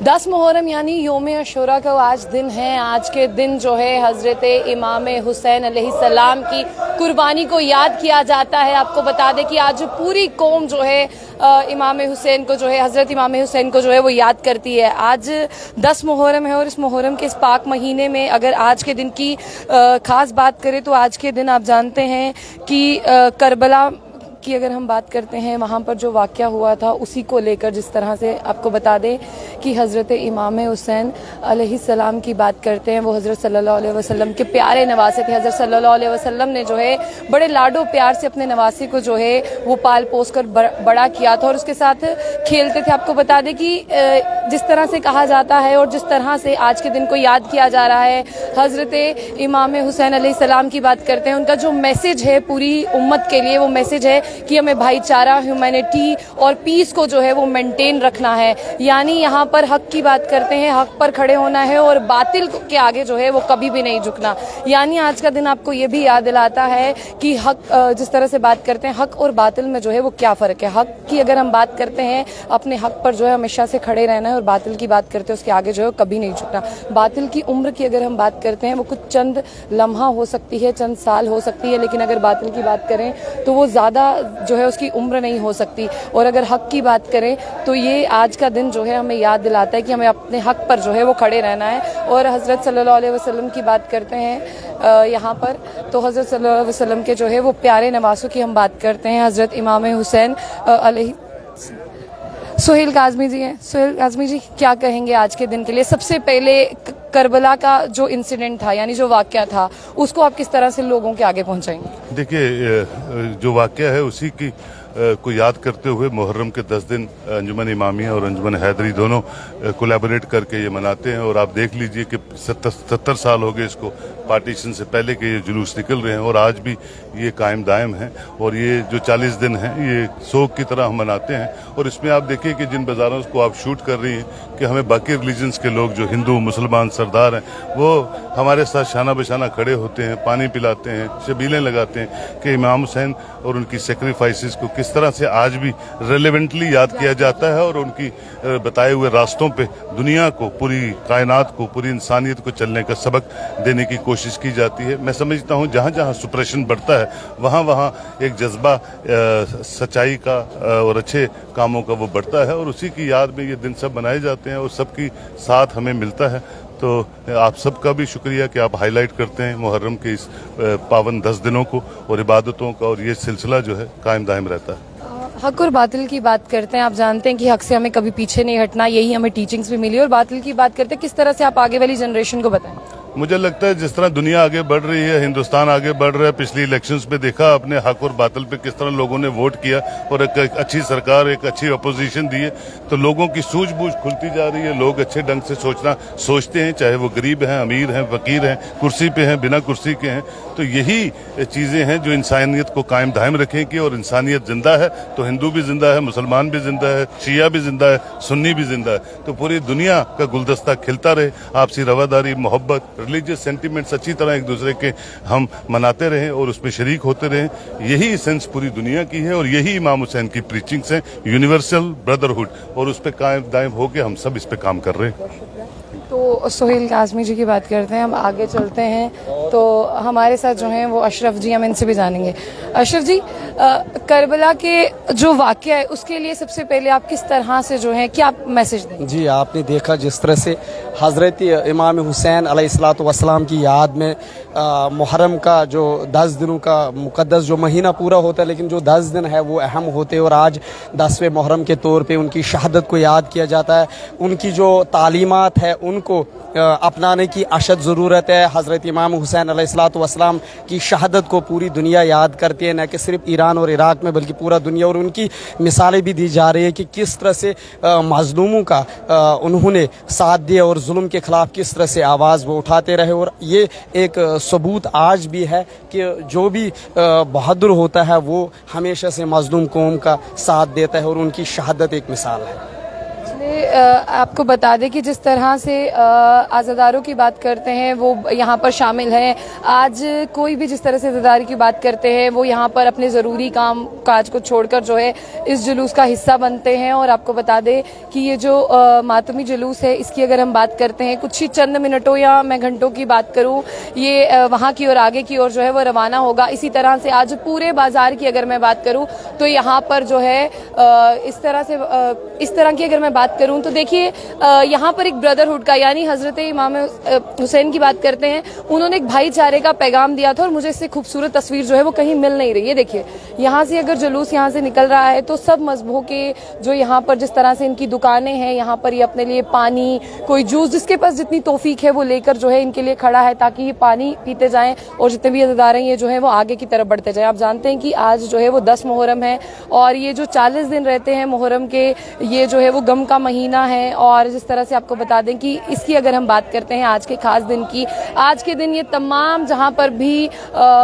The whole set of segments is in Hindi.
10 मुहर्रम यानी योम अशूरा का आज दिन है। आज के दिन जो है हज़रत इमाम हुसैन अलैहिस्सलाम की कुर्बानी को याद किया जाता है। आपको बता दें कि आज पूरी कौम जो है इमाम हुसैन को जो है हज़रत इमाम हुसैन को जो है वो याद करती है। आज 10 मुहर्रम है और इस मुहर्रम के इस पाक महीने में अगर आज के दिन की ख़ास बात करें तो आज के दिन आप जानते हैं कि करबला की अगर हम बात करते हैं, वहाँ पर जो वाक़या हुआ था उसी को लेकर जिस तरह से आपको बता दें कि हज़रत इमाम हुसैन अलैहिस्सलाम की बात करते हैं, वो हज़रत सल्लल्लाहु अलैहि वसल्लम के प्यारे नवासे थे। हज़रत सल्लल्लाहु अलैहि वसल्लम ने जो है बड़े लाडो प्यार से अपने नवासे को जो है वो पाल पोस कर बड़ा किया था और उसके साथ खेलते थे। आपको बता दें कि जिस तरह से कहा जाता है और जिस तरह से आज के दिन को याद किया जा रहा है, हज़रत इमाम हुसैन अलैहिस्सलाम की बात करते हैं, उनका जो मैसेज है पूरी उम्मत के लिए, वो मैसेज है कि हमें भाईचारा, ह्यूमैनिटी और पीस को जो है वो मेंटेन रखना है। यानी यहाँ पर हक की बात करते हैं, हक पर खड़े होना है और बातिल के आगे जो है वो कभी भी नहीं झुकना। यानी आज का दिन आपको ये भी याद दिलाता है कि हक, जिस तरह से बात करते हैं, हक और बातिल में जो है वो क्या फ़र्क है। हक की अगर हम बात करते हैं, अपने हक पर जो है हमेशा से खड़े रहना है और बातिल की बात करते हैं उसके आगे जो है कभी नहीं झुकना। बातिल की उम्र की अगर हम बात करते हैं, वो कुछ चंद लम्हा हो सकती है, चंद साल हो सकती है, लेकिन अगर बातिल की बात करें तो वो ज़्यादा जो है उसकी उम्र नहीं हो सकती। और अगर हक की बात करें तो ये आज का दिन जो है हमें याद दिलाता है कि हमें अपने हक पर जो है वो खड़े रहना है। और हज़रत सल्लल्लाहु अलैहि वसल्लम की बात करते हैं यहाँ पर, तो हज़रत सल्लल्लाहु अलैहि वसल्लम के जो है वो प्यारे नवासों की हम बात करते हैं। हज़रत इमाम हुसैन सुहेल काज़मी जी हैं। सुहेल काज़मी जी, क्या कहेंगे आज के दिन के लिए? सबसे पहले करबला का जो इंसिडेंट था, यानी जो वाक़या था, उसको आप किस तरह से लोगों के आगे पहुंचाएंगे? देखिए, जो वाक़या है उसी की को याद करते हुए मुहर्रम के 10 दिन अंजुमन इमामिया और अंजुमन हैदरी दोनों कोलैबोरेट करके ये मनाते हैं। और आप देख लीजिए कि 70 साल हो गए इसको, पार्टीशन से पहले के ये जुलूस निकल रहे हैं और आज भी ये कायम दायम है। और ये जो 40 दिन हैं ये शोक की तरह हम मनाते हैं। और इसमें आप देखिए कि जिन बाज़ारों को आप शूट कर रही हैं कि हमें बाकी रिलीजन्स के लोग जो हिंदू मुसलमान सरदार हैं वो हमारे साथ शाना बशाना खड़े होते हैं, पानी पिलाते हैं, शबीलें लगाते हैं कि इमाम हुसैन और उनकी सेक्रीफाइसेस को किस तरह से आज भी रेलेवेंटली याद किया जाता है और उनकी बताए हुए रास्तों पे दुनिया को, पूरी कायनात को, पूरी इंसानियत को चलने का सबक देने की कोशिश की जाती है। मैं समझता हूँ जहाँ जहाँ सुप्रेशन बढ़ता है वहाँ वहाँ एक जज्बा सच्चाई का और अच्छे कामों का वो बढ़ता है और उसी की याद में ये दिन सब मनाए जाते हैं और सबकी साथ हमें मिलता है। तो आप सबका भी शुक्रिया कि आप हाईलाइट करते हैं मुहर्रम के इस पावन 10 दिनों को और इबादतों का, और ये सिलसिला जो है कायम दायम रहता है। हक और बातिल की बात करते हैं, आप जानते हैं कि हक से हमें कभी पीछे नहीं हटना, यही हमें टीचिंग्स भी मिली। और बातिल की बात करते हैं, किस तरह से आप आगे वाली जनरेशन को बताएं? मुझे लगता है जिस तरह दुनिया आगे बढ़ रही है, हिंदुस्तान आगे बढ़ रहा है, पिछली इलेक्शंस में देखा अपने हक और बातिल पे किस तरह लोगों ने वोट किया और एक अच्छी सरकार, एक अच्छी अपोजिशन दी है, तो लोगों की सूझबूझ खुलती जा रही है। लोग अच्छे ढंग से सोचते हैं, चाहे वो गरीब हैं, अमीर हैं, फकीर हैं, कुर्सी पे हैं, बिना कुर्सी के हैं। तो यही चीजें हैं जो इंसानियत को कायम दायम रखेंगी। और इंसानियत जिंदा है तो हिंदू भी जिंदा है, मुसलमान भी जिंदा है, शिया भी जिंदा है, सुन्नी भी जिंदा है। तो पूरी दुनिया का गुलदस्ता खिलता रहे, आपसी रवादारी, मोहब्बत, रिलीजियस सेंटिमेंट्स अच्छी तरह एक दूसरे के हम मनाते रहें और उसमें शरीक होते रहें। यही सेंस पूरी दुनिया की है और यही इमाम हुसैन की प्रीचिंग्स हैं, यूनिवर्सल ब्रदरहुड, और उस पर कायम दायम होकर हम सब इस पे काम कर रहे हैं। तो सुहेल काज़मी जी की बात करते हैं, हम आगे चलते हैं। तो हमारे साथ जो हैं वो अशरफ जी, हम इनसे भी जानेंगे। अशरफ जी, करबला के जो वाक़या है उसके लिए सबसे पहले आप किस तरह से जो है क्या मैसेज दें? जी, आपने देखा जिस तरह से हज़रत इमाम हुसैन अलैहिस्सलातु वस्सलाम की याद में मुहर्रम का जो 10 दिनों का मुक़द्दस जो महीना पूरा होता है, लेकिन जो 10 दिन है वो अहम होते हैं और आज 10वें मुहर्रम के तौर पे उनकी शहादत को याद किया जाता है। उनकी जो तालीमात है उनको अपनाने की अशद ज़रूरत है। हज़रत इमाम हुसैन अलैहिस्सलातु वस्सलाम की शहादत को पूरी दुनिया याद करती है, न कि सिर्फ ईरान और इराक़ में बल्कि पूरा दुनिया। और उनकी मिसालें भी दी जा रही है कि किस तरह से मज़लूमों का उन्होंने साथ दिया और जुल्म के ख़िलाफ़ किस तरह से आवाज़ वो उठाते रहे। और ये एक सबूत आज भी है कि जो भी बहादुर होता है वो हमेशा से मज़लूम कौम का साथ देता है और उनकी शहादत एक मिसाल है। चलिए आपको बता दें कि जिस तरह से आज़ादारों की बात करते हैं वो यहाँ पर शामिल हैं। आज कोई भी जिस तरह से आज़ादारी की बात करते हैं वो यहाँ पर अपने ज़रूरी काम काज को छोड़कर जो है इस जुलूस का हिस्सा बनते हैं। और आपको बता दें कि ये जो मातमी जुलूस है इसकी अगर हम बात करते हैं कुछ ही चंद मिनटों या मैं घंटों की बात करूँ ये वहाँ की और आगे की ओर जो है वो रवाना होगा। इसी तरह से आज पूरे बाजार की अगर मैं बात करूँ तो यहाँ पर जो है इस तरह की अगर मैं बात करूं तो देखिए यहाँ पर एक ब्रदरहुड का यानी हजरत इमाम हुसैन की बात करते हैं। उन्होंने एक भाईचारे का पैगाम दिया था और मुझे इससे खूबसूरत तस्वीर जो है वो कहीं मिल नहीं रही है। देखिए यहाँ से अगर जुलूस यहाँ से निकल रहा है तो सब मजहबों के जो यहाँ पर जिस तरह से इनकी दुकानें हैं यहाँ पर ये अपने लिए पानी कोई जूस जिसके पास जितनी तौफीक है वो लेकर जो है इनके लिए खड़ा है ताकि ये पानी पीते जाएं और जितने भी अज़ादार हैं ये जो है वो आगे की तरफ बढ़ते जाएं। आप जानते हैं कि आज जो है वो 10 मुहर्रम है और ये जो 40 दिन रहते हैं मुहर्रम के ये जो है वो गम का महीना है। और जिस तरह से आपको बता दें कि इसकी अगर हम बात करते हैं आज के खास दिन की, आज के दिन ये तमाम जहां पर भी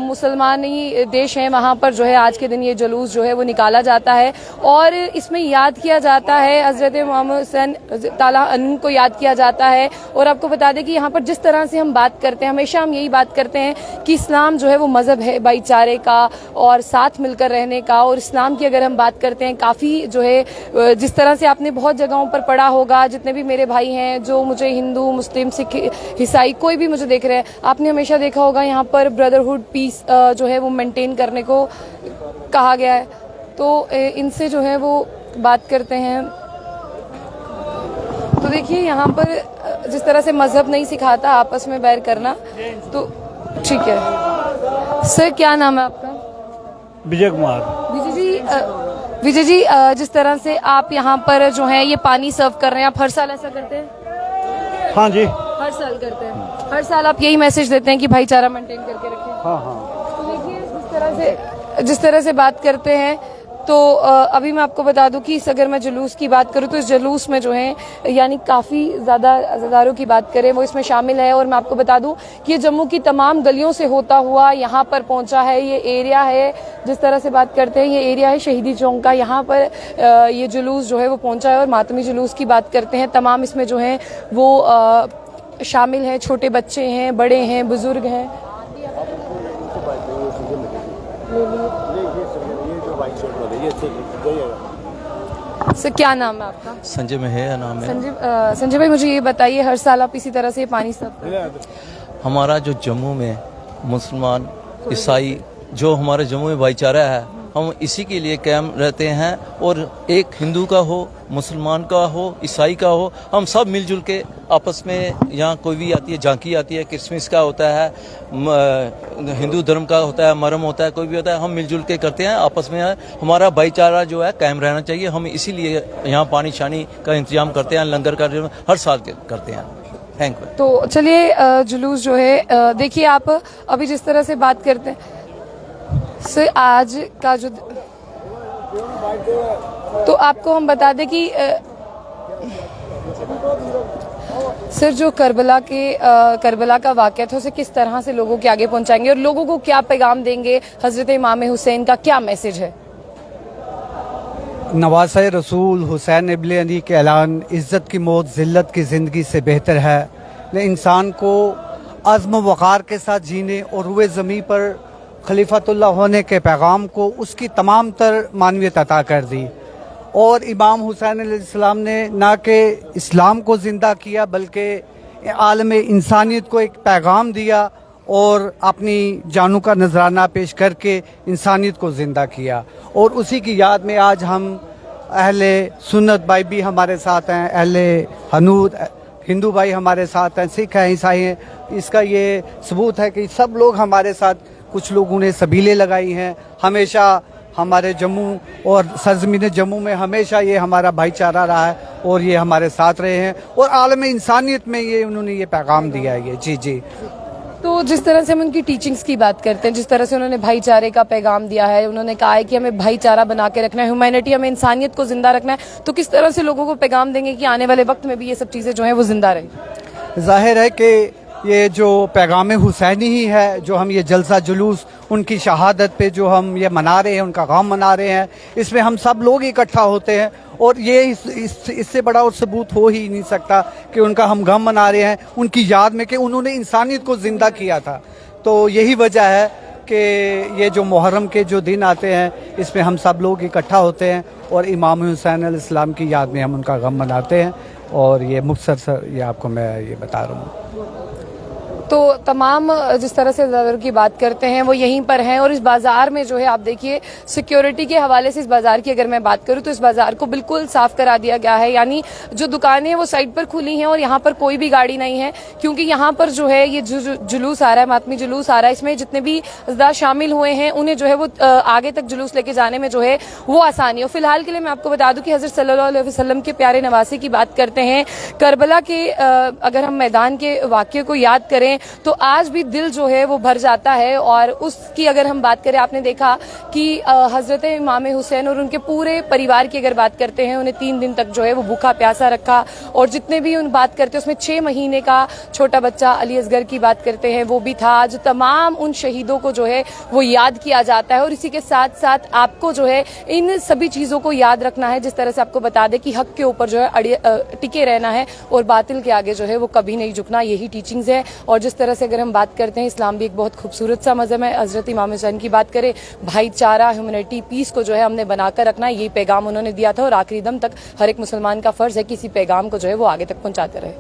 मुसलमानी देश हैं वहां पर जो है आज के दिन ये जुलूस जो है वो निकाला जाता है और इसमें याद किया जाता है हजरत मोहम्मद हुसैन ताला अन्हु को याद किया जाता है। और आपको बता दें कि यहाँ पर जिस तरह से हम बात करते हैं हमेशा हम यही बात करते हैं कि इस्लाम जो है वो मजहब है भाईचारे का और साथ मिलकर रहने का। और इस्लाम की अगर हम बात करते हैं काफ़ी जो है जिस तरह से आपने बहुत जगहों पर पढ़ा होगा, जितने भी मेरे भाई हैं जो मुझे हिंदू मुस्लिम सिख ईसाई कोई भी मुझे देख रहे हैं, आपने हमेशा देखा होगा यहाँ पर ब्रदरहुड पीस जो है वो मेंटेन करने को कहा गया है। तो इनसे जो है वो बात करते हैं तो देखिए यहाँ पर जिस तरह से मजहब नहीं सिखाता आपस में बैर करना, तो ठीक है। सर क्या नाम है आपका? विजय कुमार। विजय जी जिस तरह से आप यहाँ पर जो है ये पानी सर्व कर रहे हैं, आप हर साल ऐसा करते हैं? हाँ जी, हर साल करते हैं। हर साल आप यही मैसेज देते हैं कि भाईचारा मेंटेन करके रखें। हाँ हाँ। तो देखिए जिस तरह से बात करते हैं तो अभी मैं आपको बता दूं कि अगर मैं जुलूस की बात करूं तो इस जुलूस में जो है यानी काफ़ी ज़्यादा अज़ादारों की बात करें वो इसमें शामिल है। और मैं आपको बता दूं कि ये जम्मू की तमाम गलियों से होता हुआ यहाँ पर पहुँचा है। ये एरिया है जिस तरह से बात करते हैं ये एरिया है शहीदी चौक का, यहाँ पर ये जुलूस जो है वो पहुँचा है। और मातमी जुलूस की बात करते हैं तमाम इसमें जो है वो शामिल हैं, छोटे बच्चे हैं, बड़े हैं, बुजुर्ग हैं। सर क्या नाम है आपका? संजय में है नाम है। संजय भाई मुझे ये बताइए हर साल आप इसी तरह से पानी सर्व करते हैं? हमारा जो जम्मू में मुसलमान ईसाई जो हमारे जम्मू में भाईचारा है हम इसी के लिए कायम रहते हैं। और एक हिंदू का हो, मुसलमान का हो, ईसाई का हो, हम सब मिलजुल के आपस में यहाँ कोई भी आती है, झांकी आती है, क्रिसमस का होता है, हिंदू धर्म का होता है, मुहर्रम होता है, कोई भी होता है, हम मिलजुल के करते हैं आपस में। हमारा भाईचारा जो है कायम रहना चाहिए। हम इसीलिए यहाँ पानी शानी का इंतजाम करते हैं, लंगर का हर साल करते हैं। Thank you. तो चलिए जुलूस जो है देखिए आप अभी जिस तरह से बात करते हैं सर आज का जो तो आपको हम बता दें कि सर जो करबला का वाक़या था उसे किस तरह से लोगों के आगे पहुंचाएंगे और लोगों को क्या पैगाम देंगे, हजरत इमाम हुसैन का क्या मैसेज है? नवासे रसूल हुसैन इब्न अली के ऐलान, इज़्ज़त की मौत ज़िल्लत की ज़िंदगी से बेहतर है ने इंसान को अज़्म वक़ार के साथ जीने और रुए ज़मीं पर खलीफतुल्लाह होने के पैगाम को उसकी तमाम तर मानवियत अता कर दी। और इमाम हुसैन अलैहिस्सलाम ने ना कि इस्लाम को ज़िंदा किया बल्कि आलम इंसानियत को एक पैगाम दिया और अपनी जानों का नजराना पेश करके इंसानियत को ज़िंदा किया। और उसी की याद में आज हम अहले सुन्नत भाई भी हमारे साथ हैं, अहले हनूद हिंदू भाई हमारे साथ हैं, सिख हैं, ईसाई हैं। इसका ये सबूत है कि सब लोग हमारे साथ, कुछ लोगों ने सबीलें लगाई हैं। हमेशा हमारे जम्मू और सरजमीन जम्मू में हमेशा ये हमारा भाईचारा रहा है और ये हमारे साथ रहे हैं और आलम इंसानियत में ये उन्होंने ये पैगाम दिया है। ये जी। तो जिस तरह से हम उनकी टीचिंग्स की बात करते हैं, जिस तरह से उन्होंने भाईचारे का पैगाम दिया है, उन्होंने कहा है कि हमें भाईचारा बना के रखना है, ह्यूमैनिटी, हमें इंसानियत को जिंदा रखना है, तो किस तरह से लोगों को पैगाम देंगे कि आने वाले वक्त में भी ये सब चीज़ें जो हैं वो जिंदा रहें? जाहिर है कि ये जो पैगाम हुसैनी ही है, जो हम ये जलसा जुलूस उनकी शहादत पे जो हम ये मना रहे हैं, उनका गम मना रहे हैं, इसमें हम सब लोग इकट्ठा होते हैं और ये इससे बड़ा और सबूत हो ही नहीं सकता कि उनका हम गम मना रहे हैं उनकी याद में कि उन्होंने इंसानियत को ज़िंदा किया था। तो यही वजह है कि ये जो मुहर्रम के जो दिन आते हैं इसमें हम सब लोग इकट्ठा होते हैं और इमाम हुसैन अलैहिस्सलाम की याद में हम उनका गम मनाते हैं। और ये मुख्तसर ये आपको मैं ये बता रहा हूँ। तो तमाम जिस तरह से ज़ाहिर की बात करते हैं वो यहीं पर हैं और इस बाज़ार में जो है आप देखिए सिक्योरिटी के हवाले से इस बाज़ार की अगर मैं बात करूं तो इस बाज़ार को बिल्कुल साफ करा दिया गया है, यानी जो दुकानें वो साइड पर खुली हैं और यहाँ पर कोई भी गाड़ी नहीं है, क्योंकि यहाँ पर जो है ये जुलूस आ रहा है, मातमी जुलूस आ रहा है, इसमें जितने भी अज़दा शामिल हुए हैं उन्हें जो है वो आगे तक जुलूस लेके जाने में जो है वो आसानी हो। फिलहाल के लिए मैं आपको बता दूं कि हज़रत सल्लल्लाहु अलैहि वसल्लम के प्यारे नवासे की बात करते हैं, करबला के अगर हम मैदान के वाक़े को याद करें तो आज भी दिल जो है वो भर जाता है। और उसकी अगर हम बात करें, आपने देखा कि हजरत इमाम हुसैन और उनके पूरे परिवार की अगर बात करते हैं, उन्हें 3 दिन तक जो है वो भूखा प्यासा रखा और जितने भी उन बात करते हैं उसमें 6 महीने का छोटा बच्चा अली असगर की बात करते हैं वो भी था। आज तमाम उन शहीदों को जो है वो याद किया जाता है और इसी के साथ साथ आपको जो है इन सभी चीज़ों को याद रखना है। जिस तरह से आपको बता दें कि हक के ऊपर जो है टिके रहना है और बातिल के आगे जो है वो कभी नहीं झुकना, यही टीचिंग्स है। और जिस तरह से अगर हम बात करते हैं, इस्लाम भी एक बहुत खूबसूरत सा मज़हब है। हज़रत इमाम हुसैन की बात करें, भाईचारा, ह्यूमैनिटी, पीस को जो है हमने बनाकर रखना है, यही पैगाम उन्होंने दिया था और आखिरी दम तक हर एक मुसलमान का फ़र्ज़ है कि इसी पैगाम को जो है वो आगे तक पहुंचाते रहे।